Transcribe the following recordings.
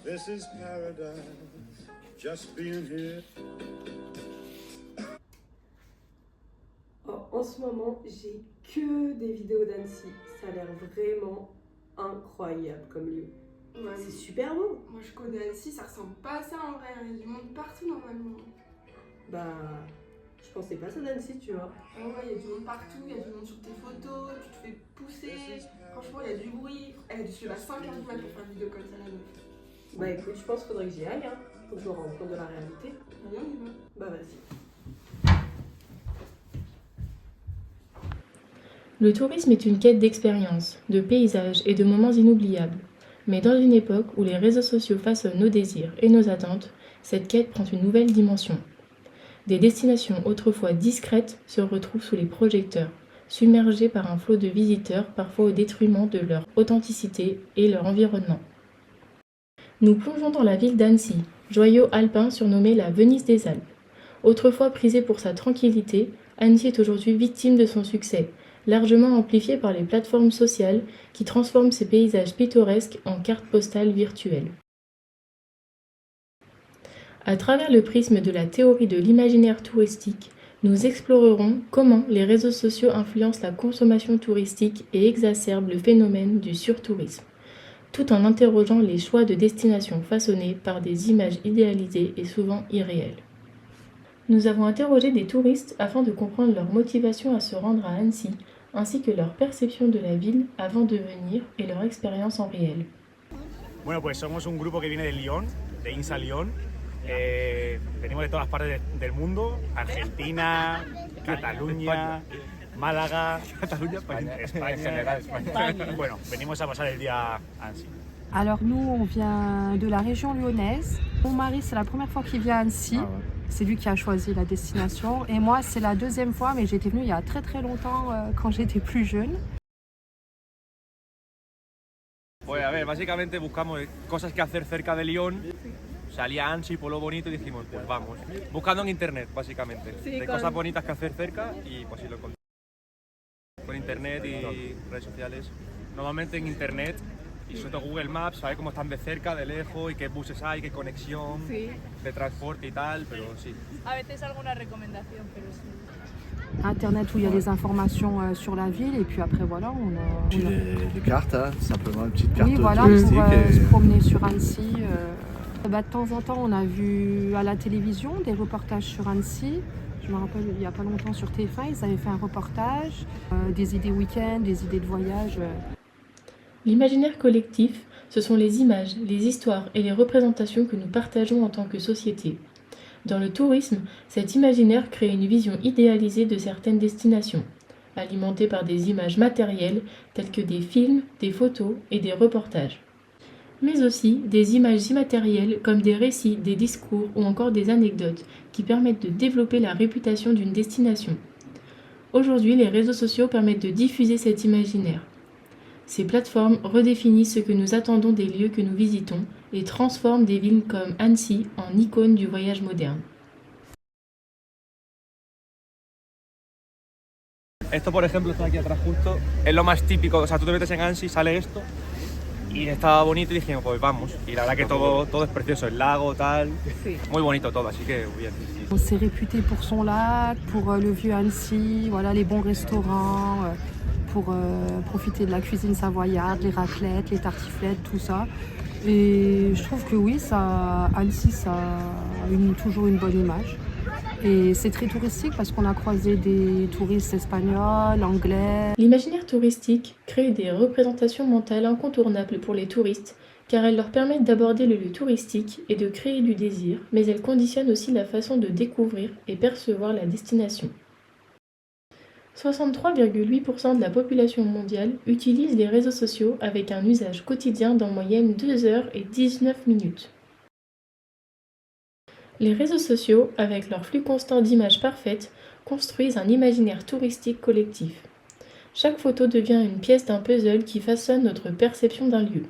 This is paradise, just being here. En ce moment, j'ai que des vidéos d'Annecy. Ça a l'air vraiment incroyable comme lieu. Ouais, C'est super beau. moi je connais Annecy, ça ressemble pas à ça en vrai. Il y a du monde partout normalement. Bah, je pensais pas ça d'Annecy, tu vois. Ah ouais, il y a du monde partout, il y a du monde sur tes photos, tu te fais pousser. Franchement, il y a du bruit. Elle a dû se lever à 5h du mat pour faire une vidéo comme ça la meuf. Bah écoute, je pense qu'il faudrait que j'y aille, hein. Faut que je me rende compte de la réalité. Allez, on y va. Bah vas-y. Le tourisme est une quête d'expériences, de paysages et de moments inoubliables. Mais dans une époque où les réseaux sociaux façonnent nos désirs et nos attentes, cette quête prend une nouvelle dimension. Des destinations autrefois discrètes se retrouvent sous les projecteurs, submergées par un flot de visiteurs parfois au détriment de leur authenticité et leur environnement. Nous plongeons dans la ville d'Annecy, joyau alpin surnommé la Venise des Alpes. Autrefois prisée pour sa tranquillité, Annecy est aujourd'hui victime de son succès, largement amplifié par les plateformes sociales qui transforment ces paysages pittoresques en cartes postales virtuelles. À travers le prisme de la théorie de l'imaginaire touristique, nous explorerons comment les réseaux sociaux influencent la consommation touristique et exacerbent le phénomène du surtourisme, tout en interrogeant les choix de destination façonnés par des images idéalisées et souvent irréelles. Nous avons interrogé des touristes afin de comprendre leur motivation à se rendre à Annecy, ainsi que leur perception de la ville avant de venir et leur expérience en réel. Bueno, pues somos un grupo que viene de Lyon, de INSA Lyon. Venimos de todas las partes del mundo, Argentina, Cataluña, Málaga, Cataluña, España, España. Bueno, venimos a pasar el día a Annecy. Alors nous, on vient de la région lyonnaise. Mon mari, c'est la première fois qu'il vient à Annecy. Ah ouais. C'est lui qui a choisi la destination. Et moi, c'est la deuxième fois, mais j'étais venue il y a très très longtemps quand j'étais plus jeune. Pues a ver, básicamente buscamos cosas que hacer cerca de Lyon. Salía Annecy, Pueblo Bonito y dijimos, pues vamos. Buscando en internet, básicamente. Sí, de cosas bonitas que hacer cerca y pues sí lo encontramos. Con internet y redes sociales. Normalmente en internet y sobre todo Google Maps, saber cómo están de cerca, de lejos y qué buses hay, qué conexión de transporte y tal, pero sí. A veces alguna recomendación, pero sí. Internet où il y a des informations sur la ville et puis après voilà, on a... Des cartes, hein, simplement une petite carte voilà, touristique. Pour se promener sur Annecy. De temps en temps, on a vu à la télévision des reportages sur Annecy. Je me rappelle, il n'y a pas longtemps sur TF1, ils avaient fait un reportage, des idées week-end, des idées de voyage. L'imaginaire collectif, ce sont les images, les histoires et les représentations que nous partageons en tant que société. Dans le tourisme, cet imaginaire crée une vision idéalisée de certaines destinations, alimentée par des images matérielles telles que des films, des photos et des reportages. Mais aussi des images immatérielles comme des récits, des discours ou encore des anecdotes qui permettent de développer la réputation d'une destination. Aujourd'hui, les réseaux sociaux permettent de diffuser cet imaginaire. Ces plateformes redéfinissent ce que nous attendons des lieux que nous visitons et transforment des villes comme Annecy en icônes du voyage moderne. Esto, por ejemplo, está aquí atrás justo. Es lo más típico, o sea, tú te metes en Annecy, sale esto y estaba bonito y dijimos, pues vamos. Y la verdad que todo es precioso, el lago, tal. Sí. Muy bonito todo, así que bien. C'est réputé pour son lac, pour le vieux Annecy, voilà, les bons restaurants. Pour profiter de la cuisine savoyarde, les raclettes, les tartiflettes, tout ça. Et je trouve que oui, Annecy, ça a toujours une bonne image. Et c'est très touristique parce qu'on a croisé des touristes espagnols, anglais. L'imaginaire touristique crée des représentations mentales incontournables pour les touristes car elles leur permettent d'aborder le lieu touristique et de créer du désir, mais elles conditionnent aussi la façon de découvrir et percevoir la destination. 63,8% de la population mondiale utilise les réseaux sociaux avec un usage quotidien d'en moyenne 2h19. Les réseaux sociaux, avec leur flux constant d'images parfaites, construisent un imaginaire touristique collectif. Chaque photo devient une pièce d'un puzzle qui façonne notre perception d'un lieu.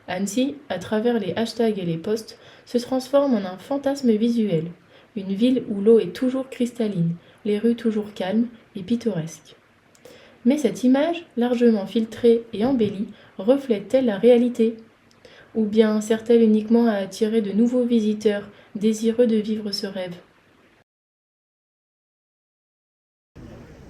Annecy, à travers les hashtags et les posts, se transforme en un fantasme visuel, une ville où l'eau est toujours cristalline, les rues toujours calmes et pittoresques. Mais cette image, largement filtrée et embellie, reflète-t-elle la réalité ? Ou bien sert-elle uniquement à attirer de nouveaux visiteurs désireux de vivre ce rêve?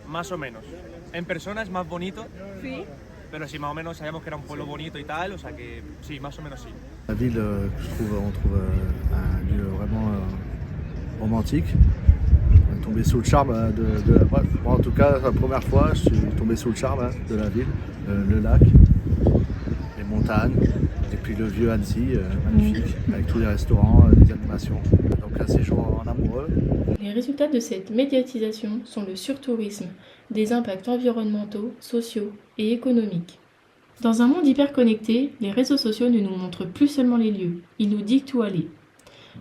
Más o menos. En persona es más bonito, Sí. pero sí, más o menos sabíamos que era un pueblo bonito y tal, o sea que sí, más o menos sí. La ville, on trouve un lieu vraiment romantique. On est tombé sous le charme moi, en tout cas, la première fois, je suis tombé sous le charme de la ville, le lac, les montagnes, et puis le vieux Annecy, magnifique, avec tous les restaurants, les animations. Donc un séjour en amoureux. Les résultats de cette médiatisation sont le surtourisme, des impacts environnementaux, sociaux et économiques. Dans un monde hyper connecté, les réseaux sociaux ne nous montrent plus seulement les lieux, ils nous dictent où aller.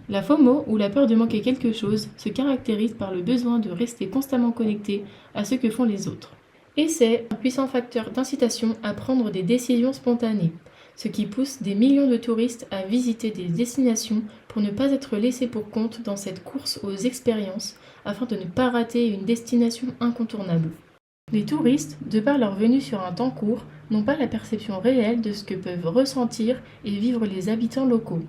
La FOMO, ou la peur de manquer quelque chose, se caractérise par le besoin de rester constamment connecté à ce que font les autres. Et c'est un puissant facteur d'incitation à prendre des décisions spontanées, ce qui pousse des millions de touristes à visiter des destinations pour ne pas être laissés pour compte dans cette course aux expériences afin de ne pas rater une destination incontournable. Les touristes, de par leur venue sur un temps court, n'ont pas la perception réelle de ce que peuvent ressentir et vivre les habitants locaux.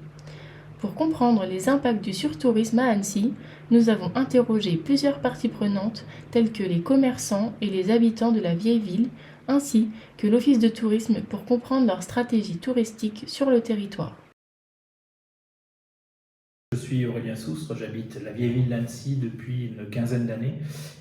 Pour comprendre les impacts du surtourisme à Annecy, nous avons interrogé plusieurs parties prenantes telles que les commerçants et les habitants de la vieille ville, ainsi que l'office de tourisme pour comprendre leur stratégie touristique sur le territoire. Je suis Aurélien Soustre, j'habite la vieille ville d'Annecy depuis une quinzaine d'années.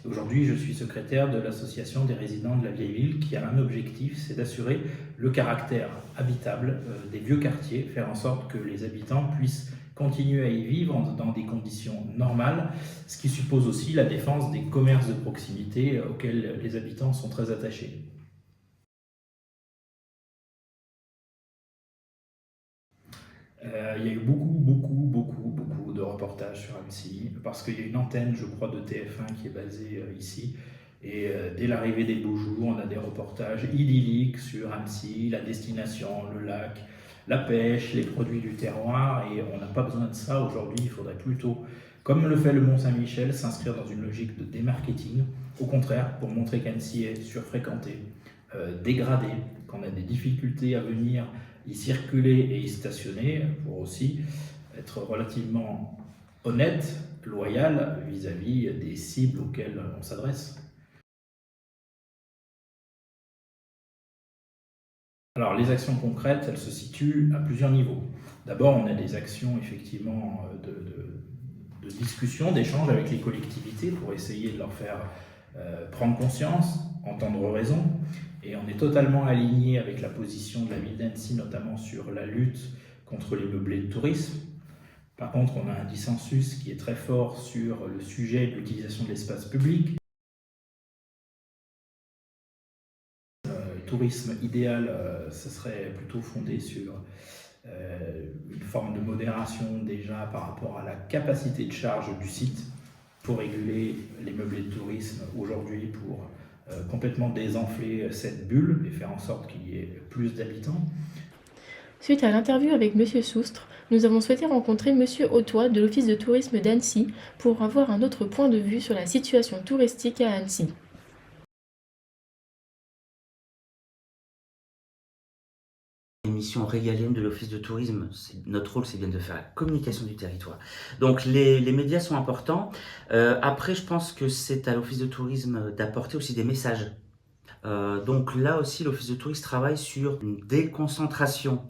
Aujourd'hui, je suis secrétaire de l'association des résidents de la vieille ville qui a un objectif, c'est d'assurer le caractère habitable des vieux quartiers, faire en sorte que les habitants puissent continuer à y vivre dans des conditions normales, ce qui suppose aussi la défense des commerces de proximité auxquels les habitants sont très attachés. Il y a eu beaucoup de reportages sur Annecy, parce qu'il y a une antenne, je crois, de TF1 qui est basée ici. Et dès l'arrivée des beaux jours, on a des reportages idylliques sur Annecy, la destination, le lac, la pêche, les produits du terroir. Et on n'a pas besoin de ça aujourd'hui, il faudrait plutôt, comme le fait le Mont-Saint-Michel, s'inscrire dans une logique de démarketing. Au contraire, pour montrer qu'Annecy est surfréquentée, dégradée, qu'on a des difficultés à venir y circuler et y stationner, pour aussi être relativement honnête, loyal vis-à-vis des cibles auxquelles on s'adresse. Alors les actions concrètes, elles se situent à plusieurs niveaux. D'abord, on a des actions effectivement de discussion, d'échange avec les collectivités pour essayer de leur faire prendre conscience, entendre raison. Et on est totalement aligné avec la position de la ville d'Annecy, notamment sur la lutte contre les meublés de tourisme. Par contre, on a un dissensus qui est très fort sur le sujet de l'utilisation de l'espace public. Le tourisme idéal, ce serait plutôt fondé sur une forme de modération déjà par rapport à la capacité de charge du site pour réguler les meublés de tourisme aujourd'hui, pour complètement désenfler cette bulle et faire en sorte qu'il y ait plus d'habitants. Suite à l'interview avec M. Soustre, nous avons souhaité rencontrer M. Hautois de l'Office de tourisme d'Annecy pour avoir un autre point de vue sur la situation touristique à Annecy. Mission régalienne de l'Office de tourisme, notre rôle c'est bien de faire la communication du territoire. Donc les médias sont importants. Après je pense que c'est à l'Office de tourisme d'apporter aussi des messages. Donc là aussi l'Office de tourisme travaille sur une déconcentration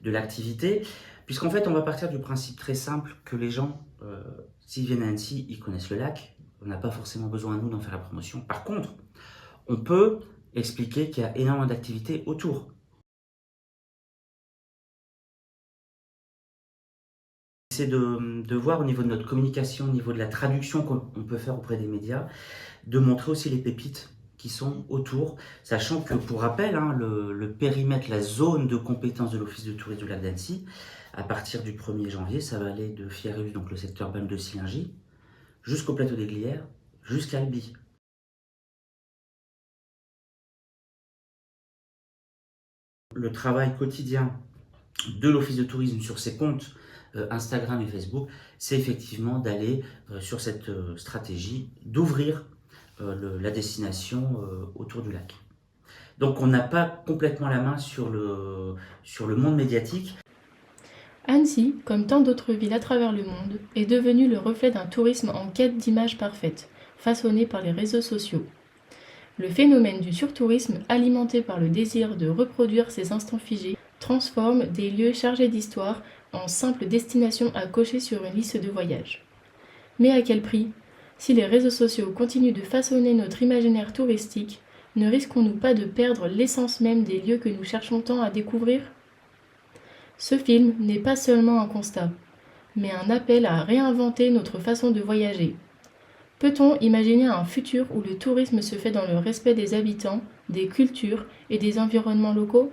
de l'activité, puisqu'en fait on va partir du principe très simple que les gens, s'ils viennent à Annecy, ils connaissent le lac. On n'a pas forcément besoin nous d'en faire la promotion. Par contre, on peut expliquer qu'il y a énormément d'activités autour. C'est de voir au niveau de notre communication, au niveau de la traduction qu'on peut faire auprès des médias, de montrer aussi les pépites qui sont autour, sachant que, pour rappel, le périmètre, la zone de compétence de l'Office de tourisme du lac d'Annecy, à partir du 1er janvier, ça va aller de Fierus, donc le secteur Balme de Sillingy, jusqu'au plateau des Glières, jusqu'à Albi. Le travail quotidien de l'Office de tourisme sur ses comptes Instagram et Facebook, c'est effectivement d'aller sur cette stratégie d'ouvrir la destination autour du lac. Donc on n'a pas complètement la main sur le monde médiatique. Annecy, comme tant d'autres villes à travers le monde, est devenue le reflet d'un tourisme en quête d'images parfaites, façonné par les réseaux sociaux. Le phénomène du surtourisme, alimenté par le désir de reproduire ces instants figés, transforme des lieux chargés d'histoire en simples destinations à cocher sur une liste de voyages. Mais à quel prix ? Si les réseaux sociaux continuent de façonner notre imaginaire touristique, ne risquons-nous pas de perdre l'essence même des lieux que nous cherchons tant à découvrir ? Ce film n'est pas seulement un constat, mais un appel à réinventer notre façon de voyager. Peut-on imaginer un futur où le tourisme se fait dans le respect des habitants, des cultures et des environnements locaux ?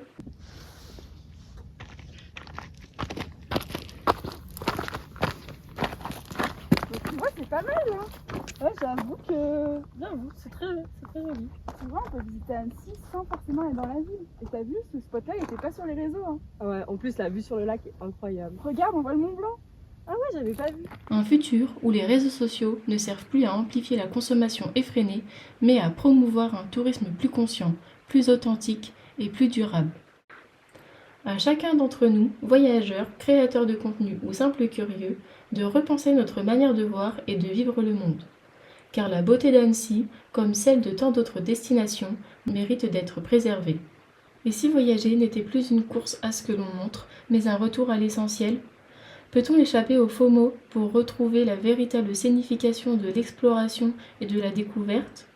Ouais, c'est pas mal, hein. Ouais, j'avoue que... J'avoue, c'est très joli. Souvent, on peut visiter Annecy sans forcément aller dans la ville. Et t'as vu, ce spot-là, il était pas sur les réseaux, hein. Ouais, en plus, la vue sur le lac est incroyable. Regarde, on voit le Mont Blanc. Ah ouais, j'avais pas vu. Un futur où les réseaux sociaux ne servent plus à amplifier la consommation effrénée, mais à promouvoir un tourisme plus conscient, plus authentique et plus durable. À chacun d'entre nous, voyageurs, créateurs de contenu ou simples curieux, de repenser notre manière de voir et de vivre le monde. Car la beauté d'Annecy, comme celle de tant d'autres destinations, mérite d'être préservée. Et si voyager n'était plus une course à ce que l'on montre, mais un retour à l'essentiel ? Peut-on échapper aux faux mots pour retrouver la véritable signification de l'exploration et de la découverte ?